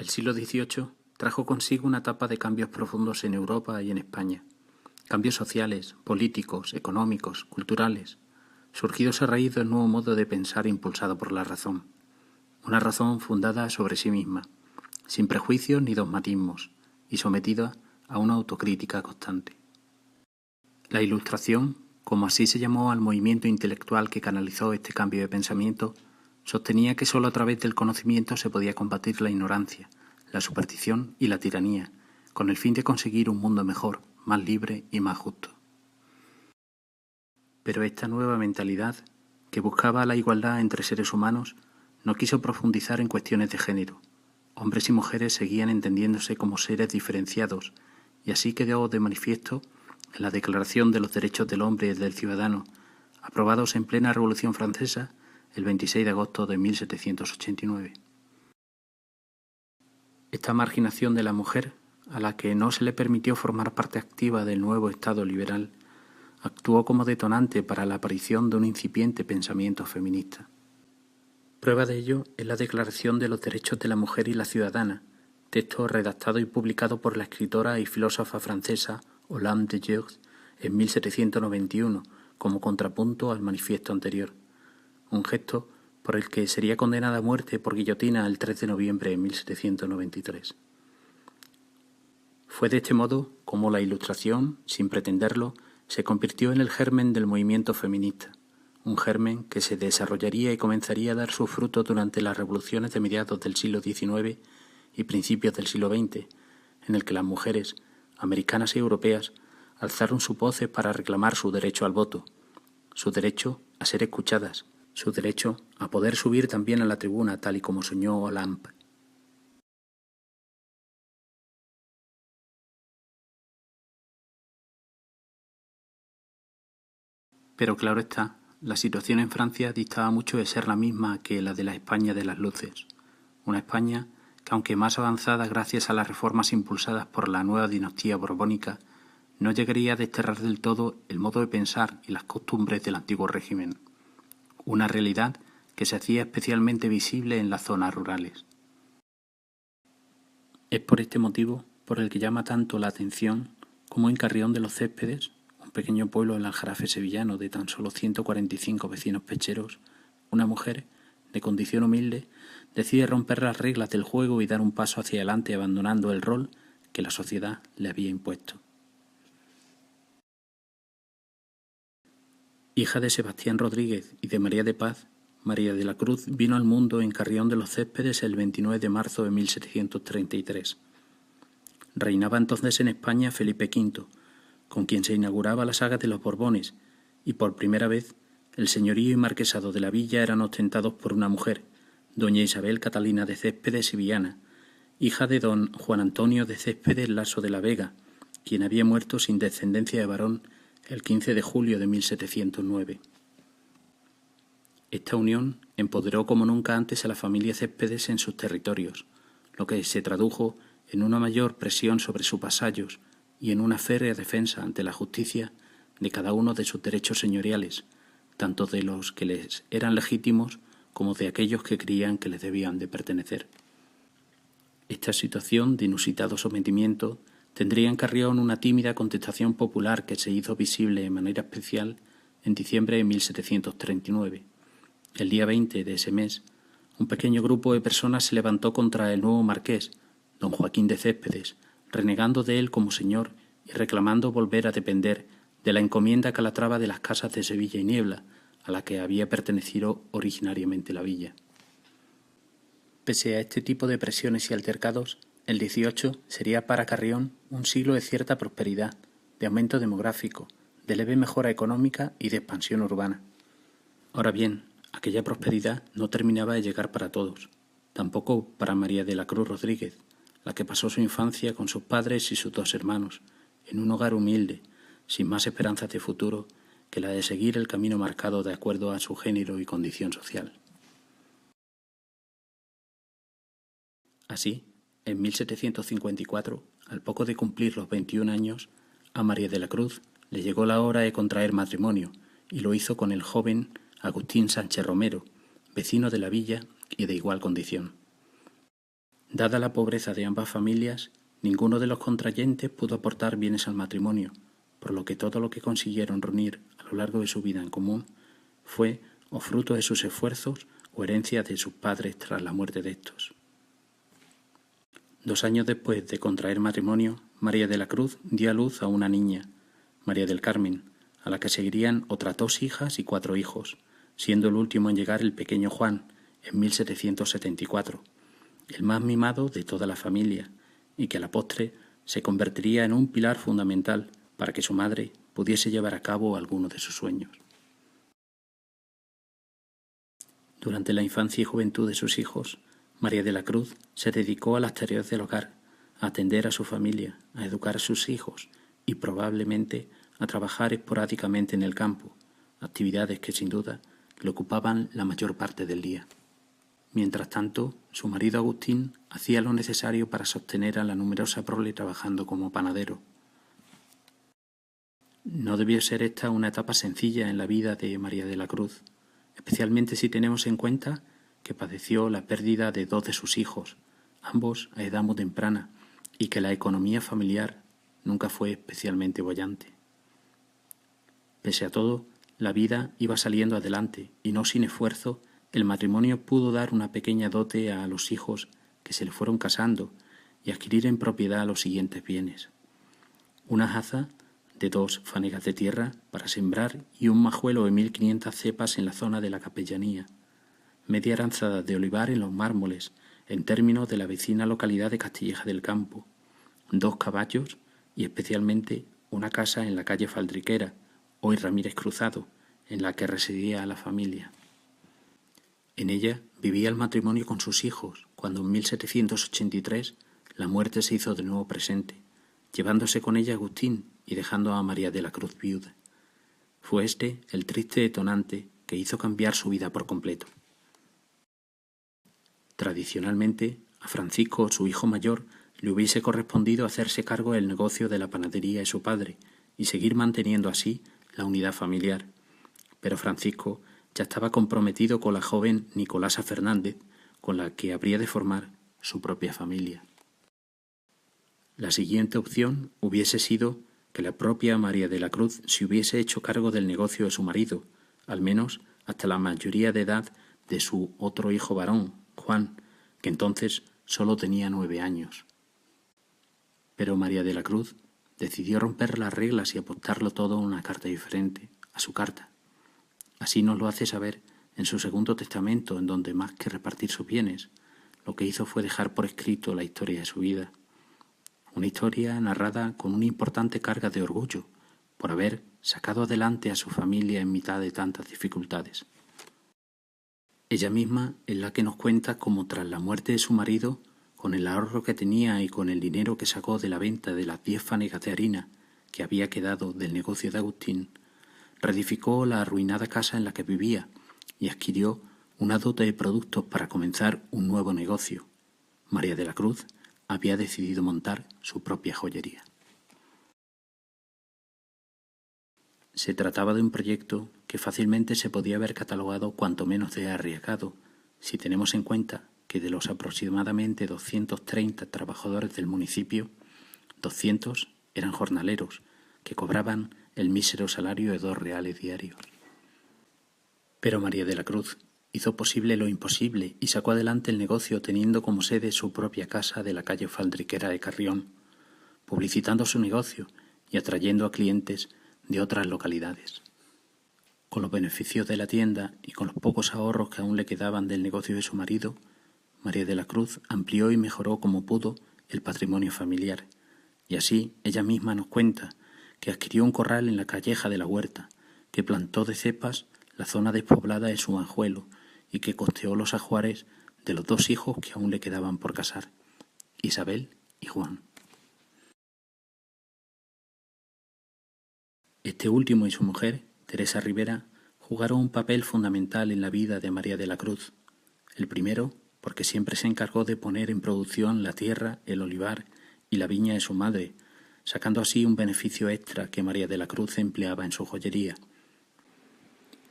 El siglo XVIII trajo consigo una etapa de cambios profundos en Europa y en España. Cambios sociales, políticos, económicos, culturales, surgidos a raíz del nuevo modo de pensar impulsado por la razón. Una razón fundada sobre sí misma, sin prejuicios ni dogmatismos, y sometida a una autocrítica constante. La Ilustración, como así se llamó al movimiento intelectual que canalizó este cambio de pensamiento, sostenía que sólo a través del conocimiento se podía combatir la ignorancia, la superstición y la tiranía, con el fin de conseguir un mundo mejor, más libre y más justo. Pero esta nueva mentalidad, que buscaba la igualdad entre seres humanos, no quiso profundizar en cuestiones de género. Hombres y mujeres seguían entendiéndose como seres diferenciados, y así quedó de manifiesto en la Declaración de los Derechos del Hombre y del Ciudadano, aprobados en plena Revolución Francesa el 26 de agosto de 1789. Esta marginación de la mujer, a la que no se le permitió formar parte activa del nuevo Estado liberal, actuó como detonante para la aparición de un incipiente pensamiento feminista. Prueba de ello es la Declaración de los Derechos de la Mujer y la Ciudadana, texto redactado y publicado por la escritora y filósofa francesa Olympe de Gouges en 1791 como contrapunto al manifiesto anterior, un gesto por el que sería condenada a muerte por guillotina el 3 de noviembre de 1793. Fue de este modo como la Ilustración, sin pretenderlo, se convirtió en el germen del movimiento feminista, un germen que se desarrollaría y comenzaría a dar sus frutos durante las revoluciones de mediados del siglo XIX y principios del siglo XX, en el que las mujeres, americanas y europeas, alzaron sus voces para reclamar su derecho al voto, su derecho a ser escuchadas, su derecho a poder subir también a la tribuna tal y como soñó Olympe. Pero claro está, la situación en Francia distaba mucho de ser la misma que la de la España de las luces, una España que, aunque más avanzada gracias a las reformas impulsadas por la nueva dinastía borbónica, no llegaría a desterrar del todo el modo de pensar y las costumbres del antiguo régimen, una realidad que se hacía especialmente visible en las zonas rurales. Es por este motivo por el que llama tanto la atención cómo en Carrión de los Céspedes, un pequeño pueblo en el Aljarafe sevillano de tan solo 145 vecinos pecheros, una mujer, de condición humilde, decide romper las reglas del juego y dar un paso hacia adelante abandonando el rol que la sociedad le había impuesto. Hija de Sebastián Rodríguez y de María de Paz, María de la Cruz vino al mundo en Carrión de los Céspedes el 29 de marzo de 1733. Reinaba entonces en España Felipe V, con quien se inauguraba la saga de los Borbones, y por primera vez el señorío y marquesado de la villa eran ostentados por una mujer, doña Isabel Catalina de Céspedes y Viana, hija de don Juan Antonio de Céspedes Laso de la Vega, quien había muerto sin descendencia de varón el 15 de julio de 1709. Esta unión empoderó como nunca antes a la familia Céspedes en sus territorios, lo que se tradujo en una mayor presión sobre sus vasallos y en una férrea defensa ante la justicia de cada uno de sus derechos señoriales, tanto de los que les eran legítimos como de aquellos que creían que les debían de pertenecer. Esta situación de inusitado sometimiento tendría en Carrión una tímida contestación popular que se hizo visible de manera especial en diciembre de 1739. El día 20 de ese mes, un pequeño grupo de personas se levantó contra el nuevo marqués, don Joaquín de Céspedes, renegando de él como señor y reclamando volver a depender de la encomienda calatrava de las casas de Sevilla y Niebla, a la que había pertenecido originariamente la villa. Pese a este tipo de presiones y altercados, el 18 sería para Carrión un siglo de cierta prosperidad, de aumento demográfico, de leve mejora económica y de expansión urbana. Ahora bien, aquella prosperidad no terminaba de llegar para todos, tampoco para María de la Cruz Rodríguez, la que pasó su infancia con sus padres y sus dos hermanos, en un hogar humilde, sin más esperanzas de futuro que la de seguir el camino marcado de acuerdo a su género y condición social. Así, en 1754, al poco de cumplir los 21 años, a María de la Cruz le llegó la hora de contraer matrimonio y lo hizo con el joven Agustín Sánchez Romero, vecino de la villa y de igual condición. Dada la pobreza de ambas familias, ninguno de los contrayentes pudo aportar bienes al matrimonio, por lo que todo lo que consiguieron reunir a lo largo de su vida en común fue o fruto de sus esfuerzos o herencia de sus padres tras la muerte de estos. 2 años después de contraer matrimonio, María de la Cruz dio a luz a una niña, María del Carmen, a la que seguirían otras 2 hijas y 4 hijos, siendo el último en llegar el pequeño Juan, en 1774, el más mimado de toda la familia, y que a la postre se convertiría en un pilar fundamental para que su madre pudiese llevar a cabo alguno de sus sueños. Durante la infancia y juventud de sus hijos, María de la Cruz se dedicó a las tareas del hogar, a atender a su familia, a educar a sus hijos y probablemente a trabajar esporádicamente en el campo, actividades que sin duda le ocupaban la mayor parte del día. Mientras tanto, su marido Agustín hacía lo necesario para sostener a la numerosa prole trabajando como panadero. No debió ser esta una etapa sencilla en la vida de María de la Cruz, especialmente si tenemos en cuenta que padeció la pérdida de 2 de sus hijos, ambos a edad muy temprana, y que la economía familiar nunca fue especialmente boyante. Pese a todo, la vida iba saliendo adelante y no sin esfuerzo, el matrimonio pudo dar una pequeña dote a los hijos que se le fueron casando y adquirir en propiedad los siguientes bienes: una haza de 2 fanegas de tierra para sembrar y un majuelo de 1500 cepas en la zona de la capellanía, media aranzada de olivar en los mármoles, en términos de la vecina localidad de Castilleja del Campo, 2 caballos y especialmente una casa en la calle Faldriquera, hoy Ramírez Cruzado, en la que residía la familia. En ella vivía el matrimonio con sus hijos, cuando en 1783 la muerte se hizo de nuevo presente, llevándose con ella a Agustín y dejando a María de la Cruz viuda. Fue este el triste detonante que hizo cambiar su vida por completo. Tradicionalmente, a Francisco, su hijo mayor, le hubiese correspondido hacerse cargo del negocio de la panadería de su padre y seguir manteniendo así la unidad familiar. Pero Francisco ya estaba comprometido con la joven Nicolasa Fernández, con la que habría de formar su propia familia. La siguiente opción hubiese sido que la propia María de la Cruz se hubiese hecho cargo del negocio de su marido, al menos hasta la mayoría de edad de su otro hijo varón, Juan, que entonces solo tenía 9 años. Pero María de la Cruz decidió romper las reglas y apostarlo todo a una carta diferente, a su carta. Así nos lo hace saber en su segundo testamento, en donde más que repartir sus bienes, lo que hizo fue dejar por escrito la historia de su vida. Una historia narrada con una importante carga de orgullo por haber sacado adelante a su familia en mitad de tantas dificultades. Ella misma es la que nos cuenta cómo tras la muerte de su marido, con el ahorro que tenía y con el dinero que sacó de la venta de las 10 fanegas de harina que había quedado del negocio de Agustín, reedificó la arruinada casa en la que vivía y adquirió una dote de productos para comenzar un nuevo negocio. María de la Cruz había decidido montar su propia joyería. Se trataba de un proyecto que fácilmente se podía haber catalogado cuanto menos de arriesgado, si tenemos en cuenta que de los aproximadamente 230 trabajadores del municipio, 200 eran jornaleros, que cobraban el mísero salario de 2 reales diarios. Pero María de la Cruz hizo posible lo imposible y sacó adelante el negocio teniendo como sede su propia casa de la calle Faldriquera de Carrión, publicitando su negocio y atrayendo a clientes de otras localidades. Con los beneficios de la tienda y con los pocos ahorros que aún le quedaban del negocio de su marido, María de la Cruz amplió y mejoró como pudo el patrimonio familiar, y así ella misma nos cuenta que adquirió un corral en la calleja de la Huerta, que plantó de cepas la zona despoblada de su anjuelo y que costeó los ajuares de los 2 hijos que aún le quedaban por casar, Isabel y Juan. Este último y su mujer, Teresa Rivera, jugaron un papel fundamental en la vida de María de la Cruz. El primero, porque siempre se encargó de poner en producción la tierra, el olivar y la viña de su madre, sacando así un beneficio extra que María de la Cruz empleaba en su joyería.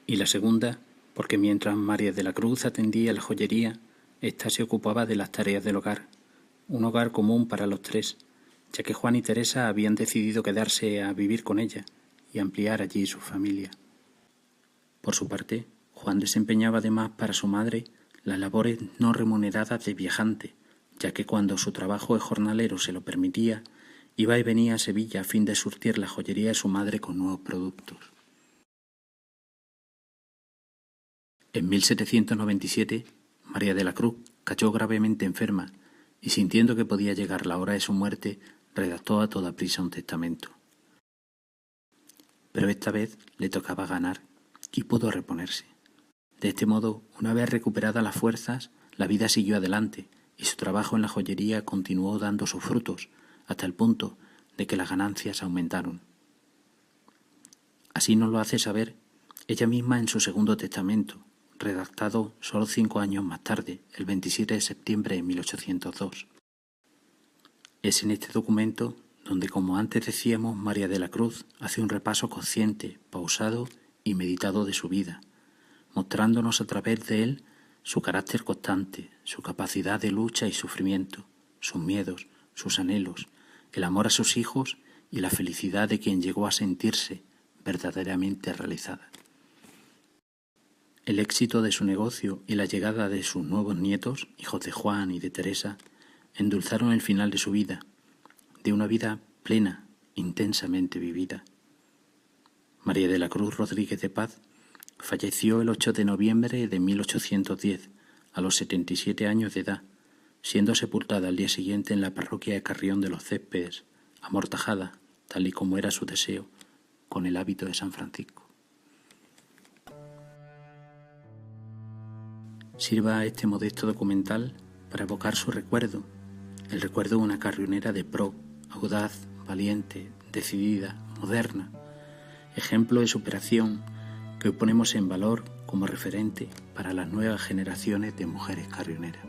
Y la segunda, porque mientras María de la Cruz atendía la joyería, ésta se ocupaba de las tareas del hogar, un hogar común para los tres, ya que Juan y Teresa habían decidido quedarse a vivir con ella y ampliar allí su familia. Por su parte, Juan desempeñaba además para su madre las labores no remuneradas de viajante, ya que cuando su trabajo de jornalero se lo permitía, iba y venía a Sevilla a fin de surtir la joyería de su madre con nuevos productos. En 1797, María de la Cruz cayó gravemente enferma y, sintiendo que podía llegar la hora de su muerte, redactó a toda prisa un testamento. Pero esta vez le tocaba ganar y pudo reponerse. De este modo, una vez recuperadas las fuerzas, la vida siguió adelante y su trabajo en la joyería continuó dando sus frutos hasta el punto de que las ganancias aumentaron. Así nos lo hace saber ella misma en su segundo testamento, redactado solo 5 años más tarde, el 27 de septiembre de 1802. Es en este documento donde, como antes decíamos, María de la Cruz hace un repaso consciente, pausado y meditado de su vida, mostrándonos a través de él su carácter constante, su capacidad de lucha y sufrimiento, sus miedos, sus anhelos, el amor a sus hijos y la felicidad de quien llegó a sentirse verdaderamente realizada. El éxito de su negocio y la llegada de sus nuevos nietos, hijos de Juan y de Teresa, endulzaron el final de su vida, de una vida plena, intensamente vivida. María de la Cruz Rodríguez de Paz falleció el 8 de noviembre de 1810, a los 77 años de edad, siendo sepultada al día siguiente en la parroquia de Carrión de los Céspedes, amortajada, tal y como era su deseo, con el hábito de San Francisco. Sirva este modesto documental para evocar su recuerdo, el recuerdo de una carrionera de pro, audaz, valiente, decidida, moderna, ejemplo de superación que hoy ponemos en valor como referente para las nuevas generaciones de mujeres carrioneras.